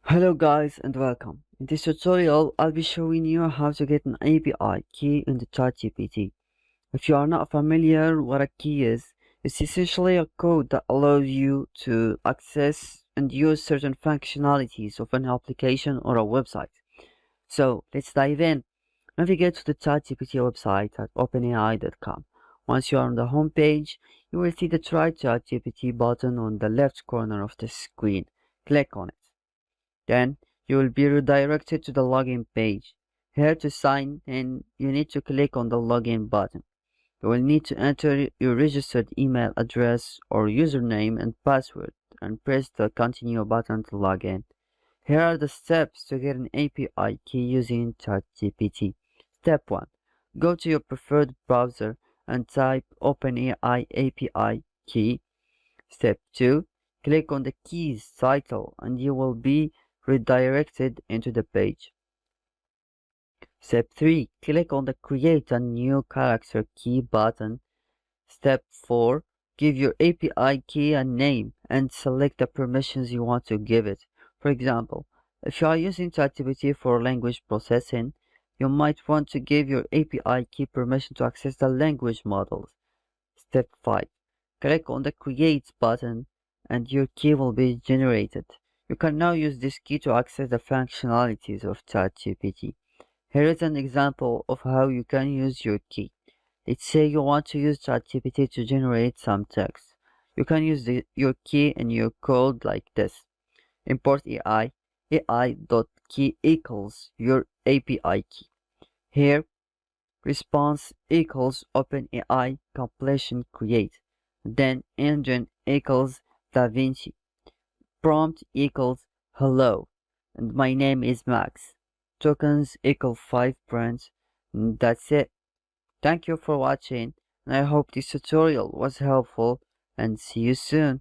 Hello guys and welcome. In this tutorial, I'll be showing you how to get an API key in the Chatgpt. If you are not familiar what a key is, it's essentially a code that allows you to access and use certain functionalities of an application or a website. So let's dive in. Navigate to the Chatgpt website at openai.com. Once you are on the home page, you will see the Try Chatgpt button on the left corner of the screen. Click on it. Then you will be redirected to the login page. Here to sign in, you need to click on the login button. You will need to enter your registered email address or username and password and press the continue button to log in. Here are the steps to get an API key using ChatGPT. Step 1. Go to your preferred browser and type OpenAI API key. Step 2. Click on the keys title and you will be redirected into the page. Step 3. Click on the Create a New Character Key button. Step 4. Give your API key a name and select the permissions you want to give it. For example, if you are using ChatGPT for language processing, you might want to give your API key permission to access the language models. Step 5. Click on the Create button and your key will be generated. You can now use this key to access the functionalities of ChatGPT. Here is an example of how you can use your key. Let's say you want to use ChatGPT to generate some text. You can use your key in your code like this. Import AI.key equals your API key. Here, response equals OpenAI completion create. Then engine equals DaVinci. Prompt equals hello. And my name is Max. Tokens equal 5 prints. And that's it. Thank you for watching and I hope this tutorial was helpful and see you soon.